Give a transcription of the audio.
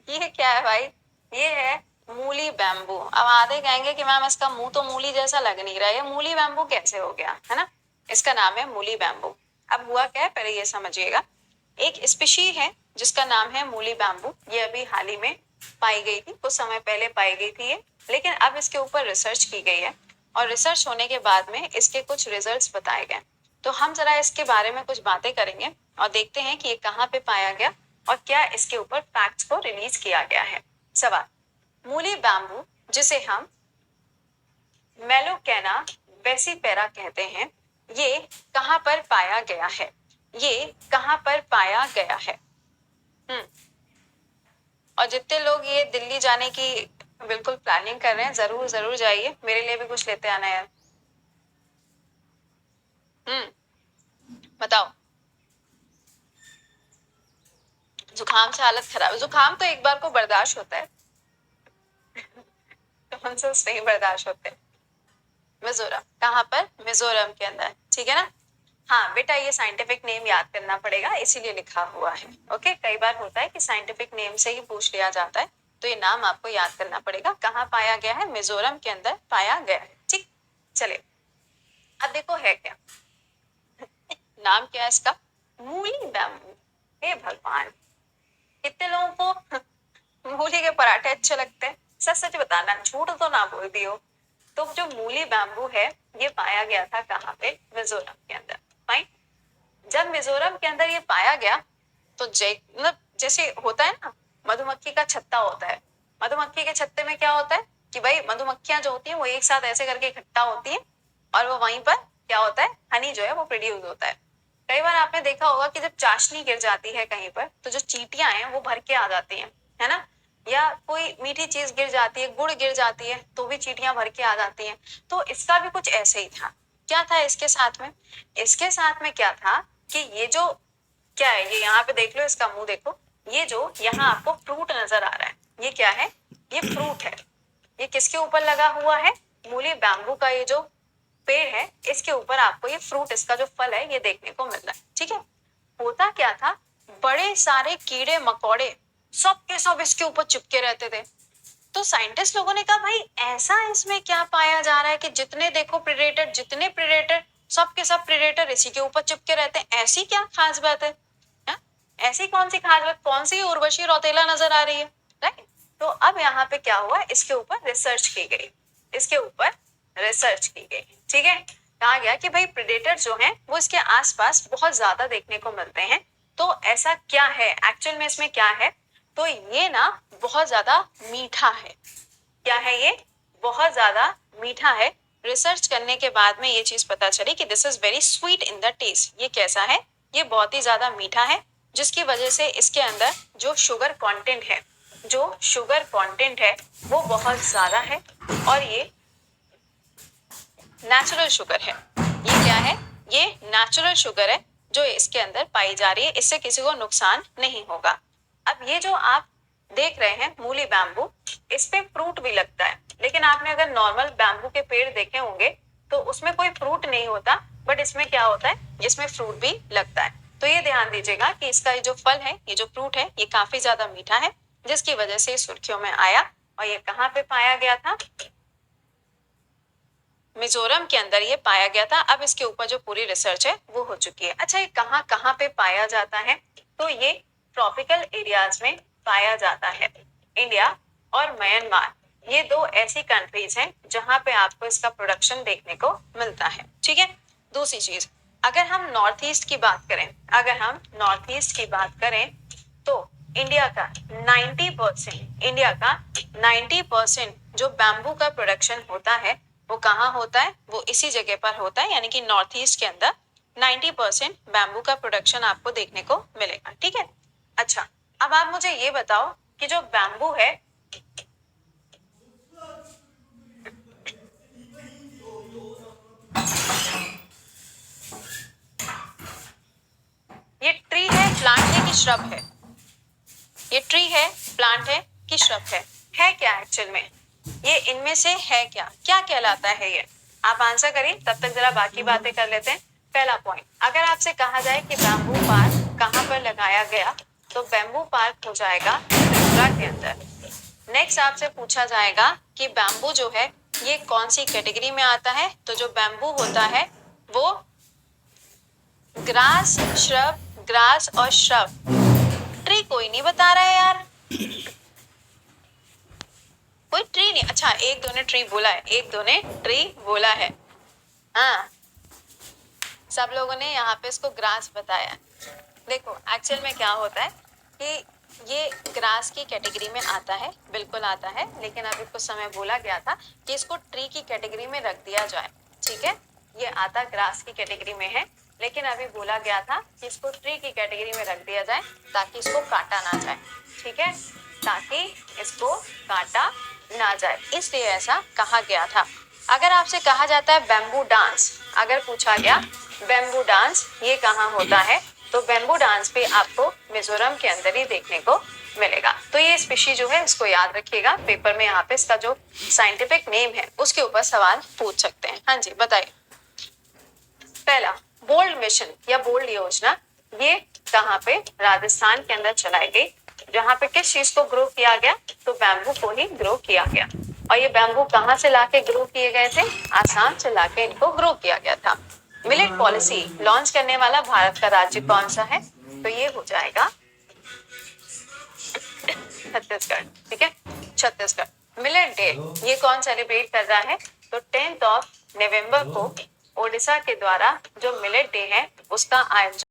ये क्या है भाई? ये है मूली बैम्बू। अब आधे कहेंगे कि मैम इसका मुंह तो मूली जैसा लग नहीं रहा है, ये मूली बैम्बू कैसे हो गया, है ना? इसका नाम है मूली बैम्बू। अब हुआ क्या है पहले ये समझिएगा। एक स्पीशी है जिसका नाम है मूली बैम्बू, ये अभी हाल ही में पाई गई थी, कुछ समय पहले पाई गई थी ये, लेकिन अब इसके ऊपर रिसर्च की गई है और रिसर्च होने के बाद में इसके कुछ रिजल्ट्स बताए गए। तो हम जरा इसके बारे में कुछ बातें करेंगे और देखते हैं कि ये कहाँ पे पाया गया और क्या इसके ऊपर फैक्ट्स को रिलीज किया गया है। सवाल, मूली बैम्बू जिसे हम मेलोकैना वेसिपेरा कहते हैं, ये कहाँ पर पाया गया है? ये कहाँ पर पाया गया है? और जितने लोग ये दिल्ली जाने की बिल्कुल प्लानिंग कर रहे हैं, जरूर जरूर जाइए, मेरे लिए भी कुछ लेते आना यार। बताओ। जुकाम से हालत खराब है? जुकाम तो एक बार को बर्दाश्त होता है, टॉन्सिल्स नहीं बर्दाश्त होते। मिजोरम, कहाँ पर? मिजोरम के अंदर, ठीक है ना? हाँ बेटा, ये साइंटिफिक नेम याद करना पड़ेगा, इसीलिए लिखा हुआ है। ओके, कई बार होता है कि साइंटिफिक नेम से ही पूछ लिया जाता है, तो ये नाम आपको याद करना पड़ेगा। कहाँ पाया गया है? मिजोरम के अंदर पाया गया है। ठीक, चलिए अब देखो है क्या, नाम क्या है इसका? मूली बैम्बू। हे भगवान, कितने लोगों को मूली के पराठे अच्छे लगते हैं? सच सच बताना, झूठ तो ना बोल दियो। तो जो मूली बैम्बू है ये पाया गया था कहाँ पे? मिजोरम के अंदर। फाइन, जब मिजोरम के अंदर ये पाया गया तो मतलब जैसे होता है ना, मधुमक्खी का छत्ता होता है, मधुमक्खी के छत्ते में क्या होता है कि भाई मधुमक्खियां जो होती है वो एक साथ ऐसे करके इकट्ठा होती है और वो वहीं पर क्या होता है, हनी जो है वो प्रोड्यूस होता है। कई बार आपने देखा होगा कि जब चाशनी गिर जाती है कहीं पर तो जो चींटियां हैं वो भर के आ जाती हैं, है ना? या कोई मीठी चीज गिर जाती है, गुड़ गिर जाती है तो भी चींटियां भर के आ जाती हैं। तो इसका भी कुछ ऐसे ही था। क्या था इसके साथ में? इसके साथ में क्या था कि ये जो क्या है, ये यहाँ पे देख लो, इसका मुंह देखो, ये जो यहाँ आपको फ्रूट नजर आ रहा है ये क्या है? ये फ्रूट है। ये किसके ऊपर लगा हुआ है? मूली बैम्बू का ये जो पेड़ है इसके ऊपर आपको ये फ्रूट, इसका जो फल है ये देखने को मिल रहा है। ठीक है, होता क्या था, बड़े सारे कीड़े मकोड़े सब के सब इसके ऊपर चिपके रहते थे। तो साइंटिस्ट लोगों ने कहा भाई ऐसा इसमें क्या पाया जा रहा है कि जितने देखो प्रेडेटर, जितने प्रेडेटर सब के सब प्रेडेटर इसी के ऊपर चिपके रहते हैं, ऐसी क्या खास बात है? हा? ऐसी कौन सी खास बात, कौन सी उर्वशी रौतेला नजर आ रही है? राइट, तो अब यहाँ पे क्या हुआ, इसके ऊपर रिसर्च की गई, इसके ऊपर रिसर्च की गई। ठीक है, कहा गया कि भाई प्रेडेटर जो है वो इसके आसपास बहुत ज्यादा देखने को मिलते हैं, तो ऐसा क्या है एक्चुअल में, इसमें क्या है? तो ये ना बहुत ज्यादा मीठा है। क्या है ये? बहुत ज्यादा मीठा है। रिसर्च करने के बाद में ये चीज पता चली कि this is very sweet in the taste. ये कैसा है? ये बहुत ही ज्यादा मीठा है, जिसकी वजह से इसके अंदर जो शुगर कंटेंट है, जो शुगर कंटेंट है वो बहुत ज्यादा है और ये नेचुरल शुगर है। ये क्या है? ये नेचुरल शुगर है जो इसके अंदर पाई जा रही है, इससे किसी को नुकसान नहीं होगा। अब ये जो आप देख रहे हैं मूली बैम्बू, इस पे फ्रूट भी लगता है, लेकिन आपने अगर नॉर्मल बैम्बू के पेड़ देखे होंगे तो उसमें कोई फ्रूट नहीं होता, बट इसमें क्या होता है, इसमें फ्रूट भी लगता है। तो ये ध्यान दीजिएगा कि इसका ये जो फल है, ये जो फ्रूट है, ये काफी ज्यादा मीठा है, जिसकी वजह से सुर्खियों में आया। और ये कहाँ पे पाया गया था? मिजोरम के अंदर ये पाया गया था। अब इसके ऊपर जो पूरी रिसर्च है वो हो चुकी है। अच्छा, ये कहाँ कहाँ पे पाया जाता है? तो ये ट्रॉपिकल एरियाज में पाया जाता है। इंडिया और म्यांमार, ये दो ऐसी कंट्रीज हैं जहां पे आपको इसका प्रोडक्शन देखने को मिलता है। ठीक है, दूसरी चीज, अगर हम नॉर्थ ईस्ट की बात करें, अगर हम नॉर्थ ईस्ट की बात करें तो इंडिया का 90%, इंडिया का 90% जो बैम्बू का प्रोडक्शन होता है वो कहाँ होता है? वो इसी जगह पर होता है, यानी कि नॉर्थ ईस्ट के अंदर 90% बैम्बू का प्रोडक्शन आपको देखने को मिलेगा। ठीक है, अच्छा अब आप मुझे ये बताओ कि जो बैम्बू है, ये ट्री है, प्लांट है कि श्रब है? ये ट्री है, प्लांट है कि श्रब है क्या एक्चुअल में? ये इनमें से है क्या, क्या कहलाता है ये? आप आंसर करिए, तब तक जरा बाकी बातें कर लेते हैं। पहला पॉइंट, अगर आपसे कहा जाए कि बैम्बू पार्क कहाँ पर लगाया गया, तो बैम्बू पार्क हो जाएगा त्रिपुरा के अंदर। नेक्स्ट आपसे पूछा जाएगा कि बैम्बू जो है ये कौन सी कैटेगरी में आता है। तो जो बैम्बू होता है वो ग्रास, श्रब, ग्रास और श्रब। ट्री कोई नहीं बता रहा है यार, कोई ट्री नहीं। अच्छा एक दो ने ट्री बोला है, एक दो ने ट्री बोला है। हाँ सब लोगों ने यहाँ पे इसको ग्रास बताया। देखो एक्चुअल में क्या होता है कि ये ग्रास की कैटेगरी में आता है, बिल्कुल आता है, लेकिन अभी कुछ समय बोला गया था कि इसको ट्री की कैटेगरी में रख दिया जाए। ठीक है, ये आता ग्रास की कैटेगरी में है, लेकिन अभी बोला गया था कि इसको ट्री की कैटेगरी में रख दिया जाए ताकि इसको काटा ना जाए। ठीक है, ताकि इसको काटा ना जाए, इसलिए ऐसा कहा गया था। अगर आपसे कहा जाता है बैम्बू डांस, अगर पूछा गया बैम्बू डांस ये कहाँ होता है, तो बैम्बू डांस भी आपको मिजोरम के अंदर ही देखने को मिलेगा। तो ये स्पीशी जो है इसको याद रखिएगा, पेपर में यहाँ पे इसका जो साइंटिफिक नेम है उसके ऊपर सवाल पूछ सकते हैं। हाँ जी बताइए। पहला बोल्ड मिशन या बोल्ड योजना ये कहाँ पे, राजस्थान के अंदर चलाई गई, जहाँ पे किस चीज को ग्रो किया गया, तो बैम्बू को ही ग्रो किया गया। और ये बैम्बू कहाँ से लाके ग्रो किए गए थे, आसाम से लाके इनको ग्रो किया गया था। मिलेट पॉलिसी लॉन्च करने वाला भारत का राज्य कौन सा है, तो ये हो जाएगा छत्तीसगढ़। ठीक है, छत्तीसगढ़। मिलेट डे ये कौन सेलिब्रेट कर रहा है, तो 10 नवंबर को ओडिशा के द्वारा जो मिलेट डे है उसका आयोजन